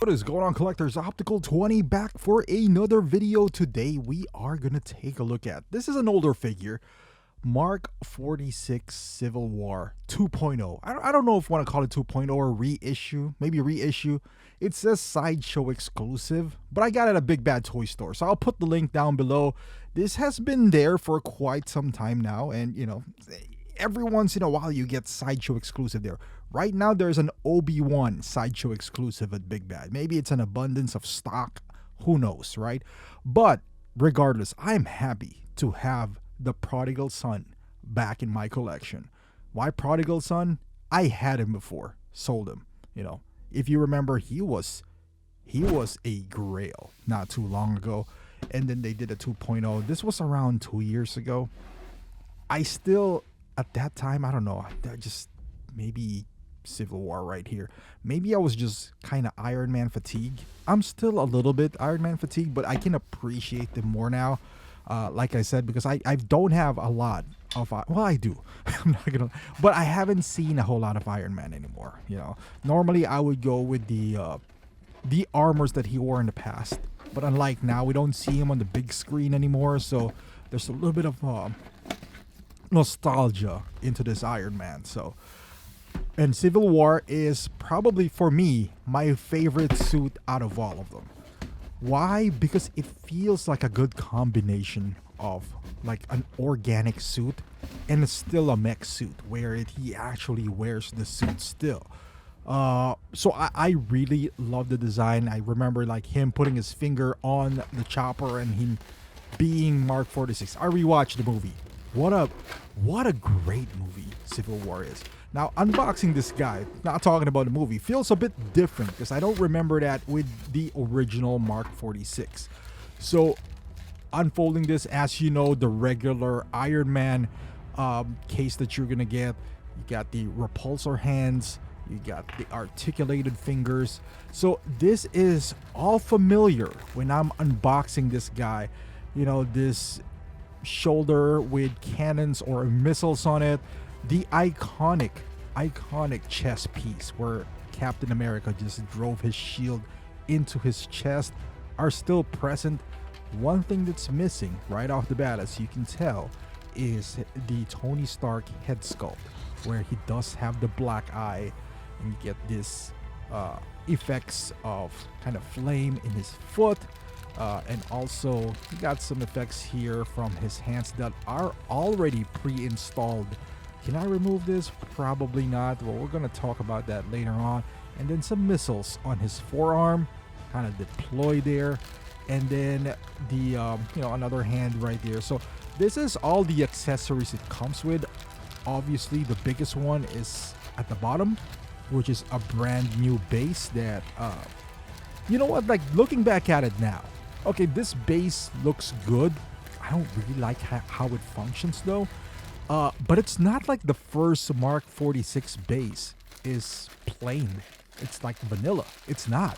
What is going on, collectors? Optical 20 back for another video. Today we are gonna take a look at, this is an older figure, Mark 46 Civil War 2.0. I don't know if you want to call it 2.0 or reissue, maybe reissue. It says sideshow exclusive, but I got it at a Big Bad Toy Store, so I'll put the link down below. This has been there for quite some time now, and you know, every once in a while you get sideshow exclusive there. Right now there's an Obi-Wan sideshow exclusive at Big Bad. Maybe it's an abundance of stock, who knows, right? But regardless, I'm happy to have the Prodigal Son back in my collection. Why Prodigal Son? I had him before, sold him. You know, if you remember, he was a grail not too long ago, and then they did a 2.0. This was around 2 years ago. I still, at that time, I don't know, I just maybe Civil War right here. Maybe I was just kind of Iron Man fatigue. I'm still a little bit Iron Man fatigue, but I can appreciate them more now. Like I said, because I don't have a lot of, well, I do. I'm not gonna, but I haven't seen a whole lot of Iron Man anymore. You know, normally I would go with the armors that he wore in the past, but unlike now, we don't see him on the big screen anymore. So there's a little bit of nostalgia into this Iron Man. So, and Civil War is probably for me my favorite suit out of all of them. Why? Because it feels like a good combination of like an organic suit and it's still a mech suit where he actually wears the suit still. So I really love the design. I remember like him putting his finger on the chopper and him being Mark 46. I rewatched the movie. What a great movie Civil War is. Now, unboxing this guy, not talking about the movie, feels a bit different because I don't remember that with the original Mark 46. So, unfolding this, as you know, the regular Iron Man case that you're going to get, you got the repulsor hands, you got the articulated fingers. So, this is all familiar when I'm unboxing this guy. You know, this shoulder with cannons or missiles on it. The iconic chest piece where Captain America just drove his shield into his chest are still present. One thing that's missing right off the bat, as you can tell, is the Tony Stark head sculpt, where he does have the black eye, and you get this effects of kind of flame in his foot, and also he got some effects here from his hands that are already pre-installed. Can I remove this? Probably not. Well, we're going to talk about that later on. And then some missiles on his forearm, kind of deploy there. And then the, you know, another hand right there. So this is all the accessories it comes with. Obviously, the biggest one is at the bottom, which is a brand new base that, you know what, like looking back at it now. Okay, this base looks good. I don't really like how it functions though. But it's not like the first Mark 46 base is plain. It's like vanilla. It's not.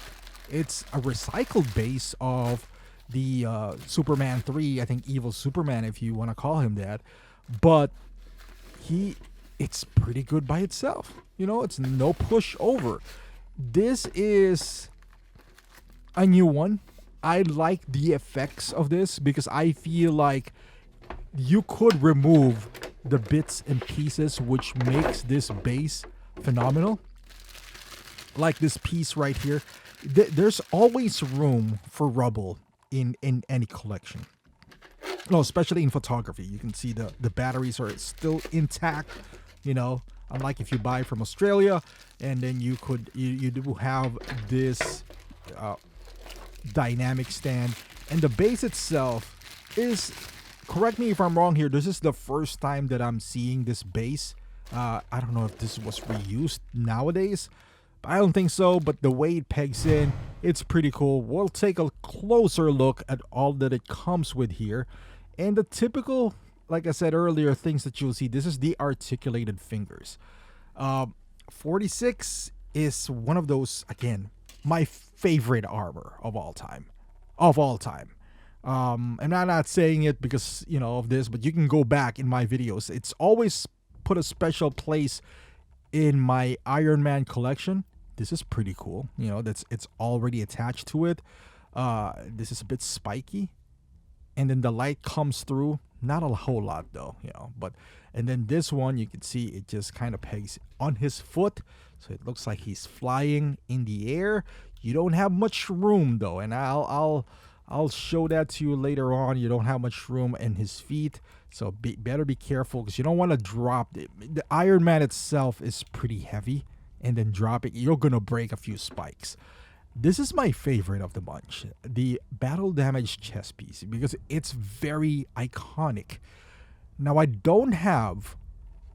It's a recycled base of the Superman 3, I think Evil Superman, if you want to call him that. But it's pretty good by itself. You know, it's no pushover. This is a new one. I like the effects of this because I feel like you could remove the bits and pieces which makes this base phenomenal. Like this piece right here. There's always room for rubble in any collection. No, especially in photography. You can see the batteries are still intact, you know, unlike if you buy from Australia, and then you do have this dynamic stand, and the base itself is, correct me if I'm wrong here, this is the first time that I'm seeing this base. I don't know if this was reused nowadays, but I don't think so. But the way it pegs in, it's pretty cool. We'll take a closer look at all that it comes with here. And the typical, like I said earlier, things that you'll see, this is the articulated fingers. 46 is one of those, again, my favorite armor of all time. And I'm not saying it because, you know, of this, but you can go back in my videos. It's always put a special place in my Iron Man collection This is pretty cool. That's it's already attached to it. This is a bit spiky, and then the light comes through. Not a whole lot though. But and then this one, you can see it just kind of pegs on his foot, so it looks like he's flying in the air. You don't have much room though, and I'll show that to you later on. You don't have much room in his feet, so better be careful because you don't want to drop it. The Iron Man itself is pretty heavy, and then drop it, you're gonna break a few spikes. This is my favorite of the bunch, the battle damage chest piece, because it's very iconic. Now I don't have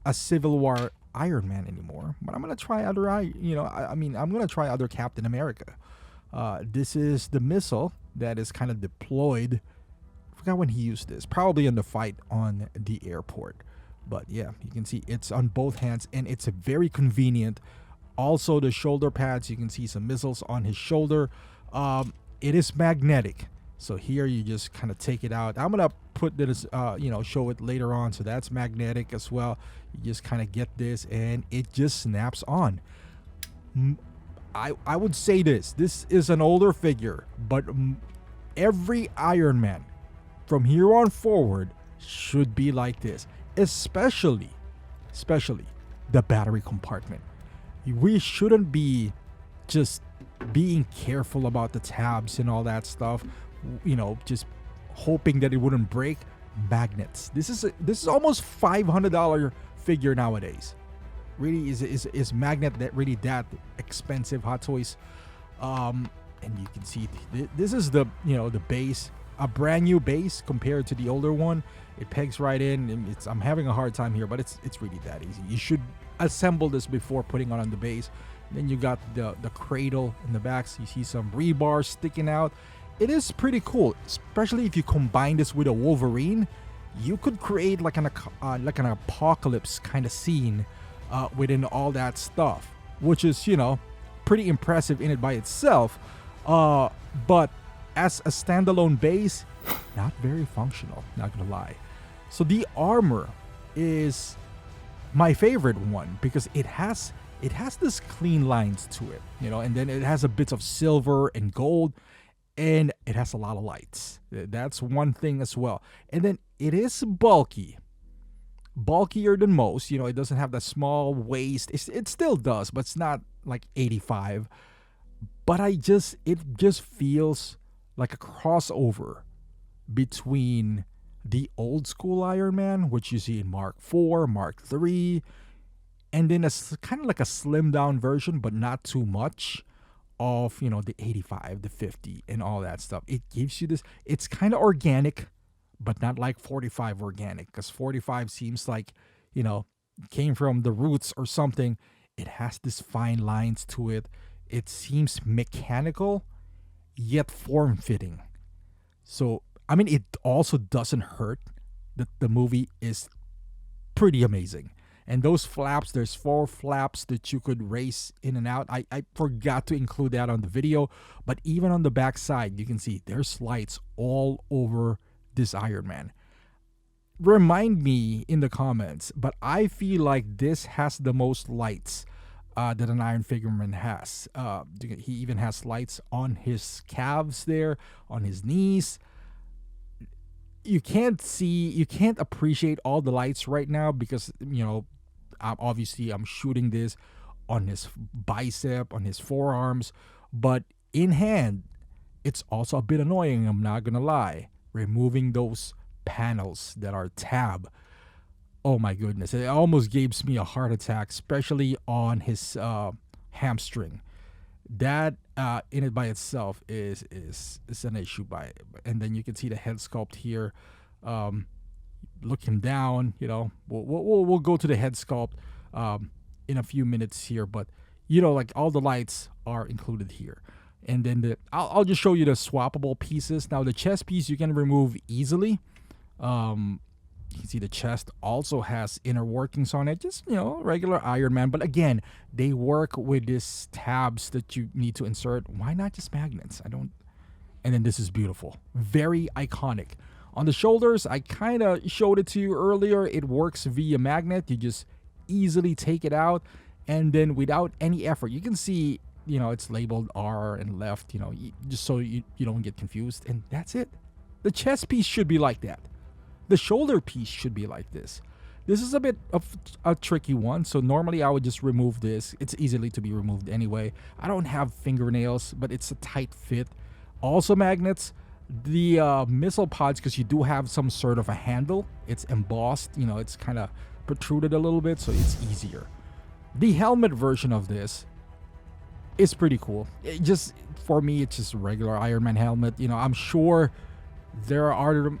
a Civil War Iron Man anymore, but I'm gonna try other I'm gonna try other Captain America. This is the missile that is kind of deployed. I forgot when he used this, probably in the fight on the airport. But yeah, you can see it's on both hands, and it's very convenient. Also, the shoulder pads, you can see some missiles on his shoulder. It is magnetic, so here you just kind of take it out. I'm gonna put this, show it later on. So that's magnetic as well. You just kind of get this, and it just snaps on. I would say this is an older figure, but every Iron Man from here on forward should be like this, especially the battery compartment. We shouldn't be just being careful about the tabs and all that stuff, just hoping that it wouldn't break. Magnets. This is almost $500 figure nowadays. Really is magnet that really that expensive? Hot Toys. And you can see this is the the base, a brand new base compared to the older one. It pegs right in, and I'm having a hard time here, but it's really that easy. You should assemble this before putting on the base. Then you got the cradle in the back, so you see some rebar sticking out. It is pretty cool, especially if you combine this with a Wolverine. You could create like an apocalypse kind of scene within all that stuff, which is pretty impressive in it by itself. But as a standalone base, not very functional, not gonna lie. So the armor is my favorite one because it has this clean lines to it, and then it has a bit of silver and gold, and it has a lot of lights. That's one thing as well. And then it is bulkier than most. It doesn't have that small waist. It still does, but it's not like 85. But it just feels like a crossover between the old school Iron Man, which you see in Mark IV, Mark III, and then a kind of like a slimmed down version, but not too much, of the 85, the 50, and all that stuff. It gives you this. It's kind of organic, but not like 45 organic, because 45 seems like came from the roots or something. It has this fine lines to it. It seems mechanical, yet form-fitting. So, it also doesn't hurt. The movie is pretty amazing. And those flaps, there's 4 flaps that you could raise in and out. I forgot to include that on the video. But even on the back side, you can see there's lights all over this Iron Man. Remind me in the comments, but I feel like this has the most lights that an Iron Figureman has. He even has lights on his calves there, on his knees. You can't appreciate all the lights right now because, obviously I'm shooting this on his bicep, on his forearms, but in hand, it's also a bit annoying, I'm not gonna lie, removing those panels that are tab. Oh my goodness, it almost gives me a heart attack, especially on his hamstring. That in it by itself is an issue. And then you can see the head sculpt here, looking down. We'll go to the head sculpt in a few minutes here, but like all the lights are included here. And then I'll just show you the swappable pieces. Now the chest piece you can remove easily. You can see the chest also has inner workings on it, just regular Iron Man. But again, they work with these tabs that you need to insert. Why not just magnets? And then this is beautiful, very iconic. On the shoulders, I kind of showed it to you earlier. It works via magnet. You just easily take it out, and then without any effort, you can see it's labeled R and left, just so you don't get confused. And that's it. The chest piece should be like that. The shoulder piece should be like this. This is a bit of a tricky one. So normally I would just remove this. It's easily to be removed anyway. I don't have fingernails, but it's a tight fit. Also magnets. The missile pods, because you do have some sort of a handle. It's embossed. It's kind of protruded a little bit, so it's easier. The helmet version of this is pretty cool. For me, it's just a regular Iron Man helmet. I'm sure there are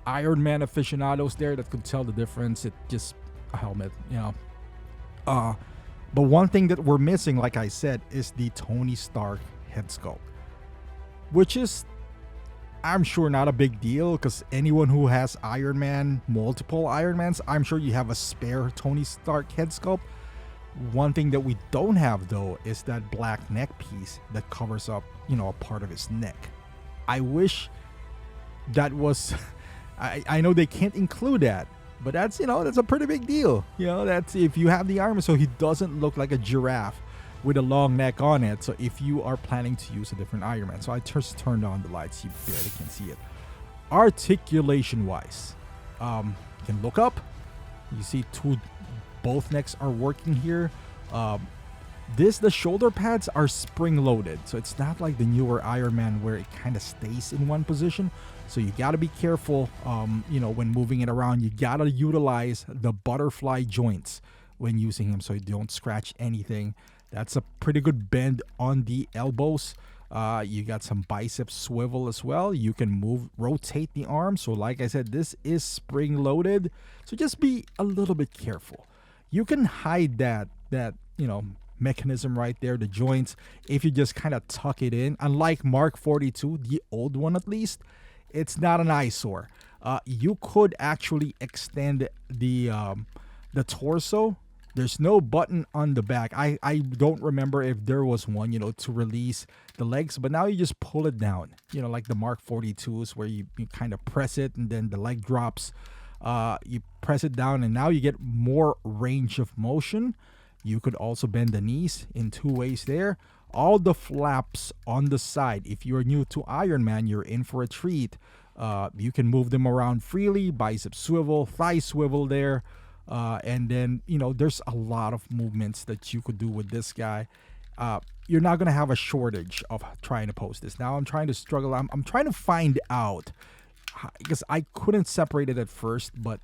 Iron Man aficionados there that could tell the difference. It's just a helmet. But one thing that we're missing, like I said, is the Tony Stark head sculpt, which is, I'm sure, not a big deal, because anyone who has Iron Man, multiple Iron Mans, I'm sure you have a spare Tony Stark head sculpt. One thing that we don't have, though, is that black neck piece that covers up, a part of his neck. I wish that was... I know they can't include that, but that's a pretty big deal. That's if you have the armor, so he doesn't look like a giraffe with a long neck on it. So if you are planning to use a different Iron Man, so I just turned on the lights, you barely can see it. Articulation wise, you can look up. You see both necks are working here. The shoulder pads are spring loaded, so it's not like the newer Iron Man where it kind of stays in one position. So you got to be careful, when moving it around. You got to utilize the butterfly joints when using him, so you don't scratch anything. That's a pretty good bend on the elbows. You got some bicep swivel as well. You can rotate the arm. So like I said, this is spring loaded, so just be a little bit careful. You can hide that mechanism right there, the joints, if you just kind of tuck it in. Unlike Mark 42, the old one at least, it's not an eyesore. You could actually extend the torso. There's no button on the back. I don't remember if there was one, to release the legs, but now you just pull it down, like the Mark 42s, where you kind of press it and then the leg drops. You press it down and now you get more range of motion. You could also bend the knees in two ways there. All the flaps on the side, if you're new to Iron Man, you're in for a treat. You can move them around freely. Bicep swivel, thigh swivel there. And then, there's a lot of movements that you could do with this guy. You're not going to have a shortage of trying to post this. Now I'm trying to struggle. I'm trying to find out, because I couldn't separate it at first, but,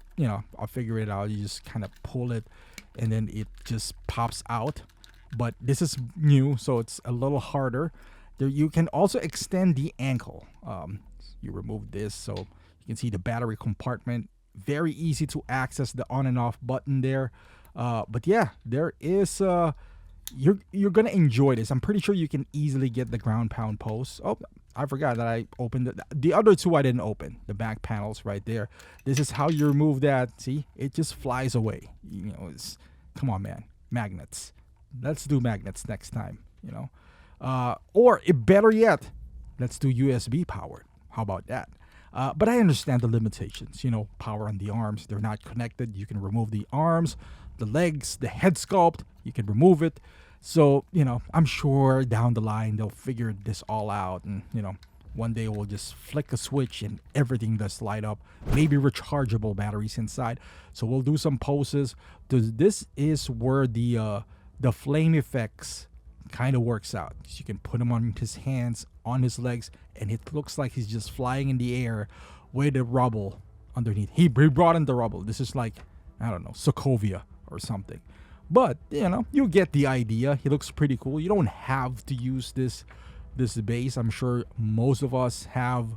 I'll figure it out. You just kind of pull it and then it just pops out. But this is new, so it's a little harder. There, you can also extend the ankle. You remove this, so you can see the battery compartment. Very easy to access the on and off button there. But yeah, there is. You're gonna enjoy this. I'm pretty sure you can easily get the ground pound pose. Oh, I forgot that I opened the other two. I didn't open the back panels right there. This is how you remove that. See, it just flies away. Come on, man. Magnets. Let's do magnets next time, or better yet, let's do USB powered. How about that? But I understand the limitations, power on the arms. They're not connected. You can remove the arms, the legs, the head sculpt. You can remove it. So, I'm sure down the line they'll figure this all out. And, one day we'll just flick a switch and everything does light up. Maybe rechargeable batteries inside. So we'll do some poses. This is where the flame effects kind of works out. You can put him on his hands, on his legs, and it looks like he's just flying in the air with the rubble underneath. He brought in the rubble. This is like, I don't know, Sokovia or something. But, you get the idea. He looks pretty cool. You don't have to use this base. I'm sure most of us have,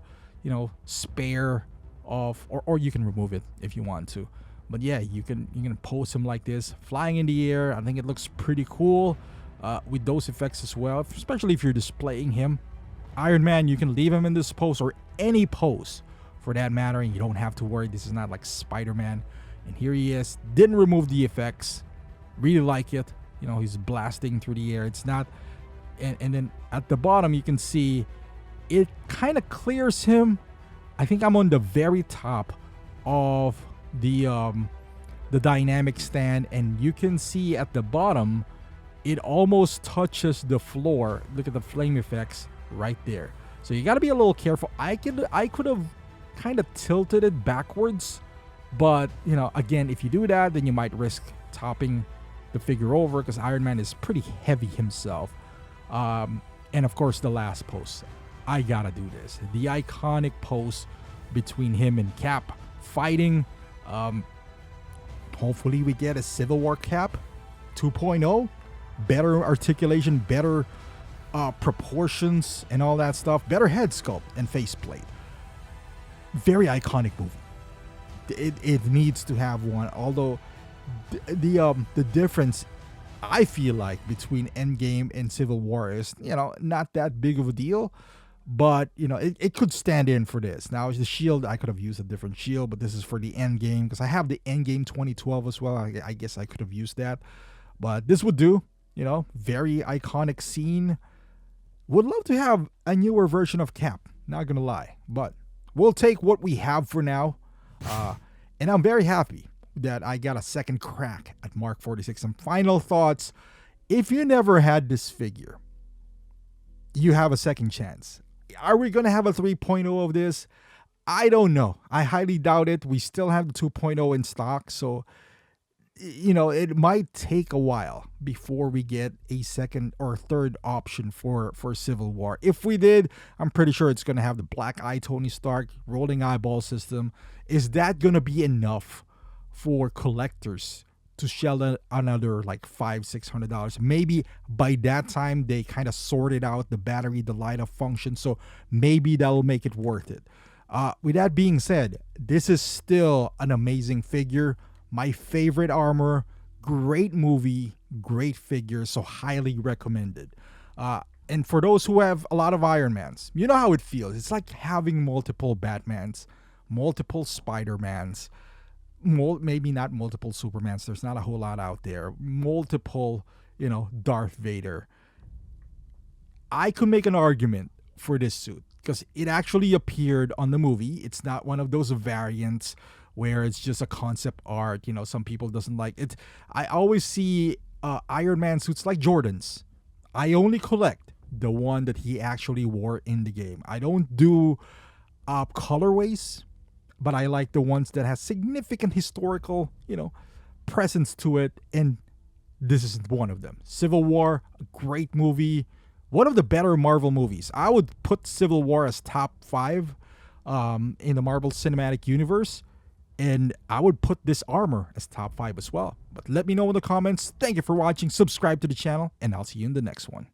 spare of, or you can remove it if you want to. But yeah, you can pose him like this, flying in the air. I think it looks pretty cool with those effects as well, especially if you're displaying him. Iron Man, you can leave him in this pose or any pose for that matter, and you don't have to worry. This is not like Spider-Man. And here he is. Didn't remove the effects. Really like it. He's blasting through the air. It's not... And then at the bottom, you can see it kind of clears him. I think I'm on the very top of the dynamic stand, and you can see at the bottom it almost touches the floor. Look at the flame effects right there. So you got to be a little careful. I could have kind of tilted it backwards, but again, if you do that, then you might risk topping the figure over because Iron Man is pretty heavy himself. And of course, the last pose. I gotta do this. The iconic pose between him and Cap fighting. Hopefully we get a Civil War Cap 2.0. Better articulation, better proportions and all that stuff. Better head sculpt and faceplate. Very iconic movie. It needs to have one. Although the difference I feel like between Endgame and Civil War is not that big of a deal. But, it could stand in for this. Now, the shield, I could have used a different shield, but this is for the Endgame because I have the Endgame 2012 as well. I guess I could have used that. But this would do, very iconic scene. Would love to have a newer version of Cap, not going to lie. But we'll take what we have for now. And I'm very happy that I got a second crack at Mark 46. Some final thoughts. If you never had this figure, you have a second chance. Are we going to have a 3.0 of this? I don't know. I highly doubt it. We still have the 2.0 in stock. So, it might take a while before we get a second or third option for Civil War. If we did, I'm pretty sure it's going to have the black eye Tony Stark, rolling eyeball system. Is that going to be enough for collectors to shell another like $500-$600? Maybe by that time they kind of sorted out the battery, the light up function, so maybe that'll make it worth it. With that being said, this is still an amazing figure. My favorite armor, great movie, great figure, so highly recommended. And for those who have a lot of Iron Mans, you know how it feels. It's like having multiple Batmans, multiple Spider-Mans, maybe not multiple Supermans. There's not a whole lot out there. Multiple, Darth Vader. I could make an argument for this suit because it actually appeared on the movie. It's not one of those variants where it's just a concept art. Some people doesn't like it. I always see Iron Man suits like Jordan's. I only collect the one that he actually wore in the game. I don't do colorways, but I like the ones that has significant historical, presence to it, and this is one of them. Civil War, a great movie, one of the better Marvel movies. I would put Civil War as top 5 in the Marvel Cinematic Universe, and I would put this armor as top 5 as well. But let me know in the comments. Thank you for watching. Subscribe to the channel, and I'll see you in the next one.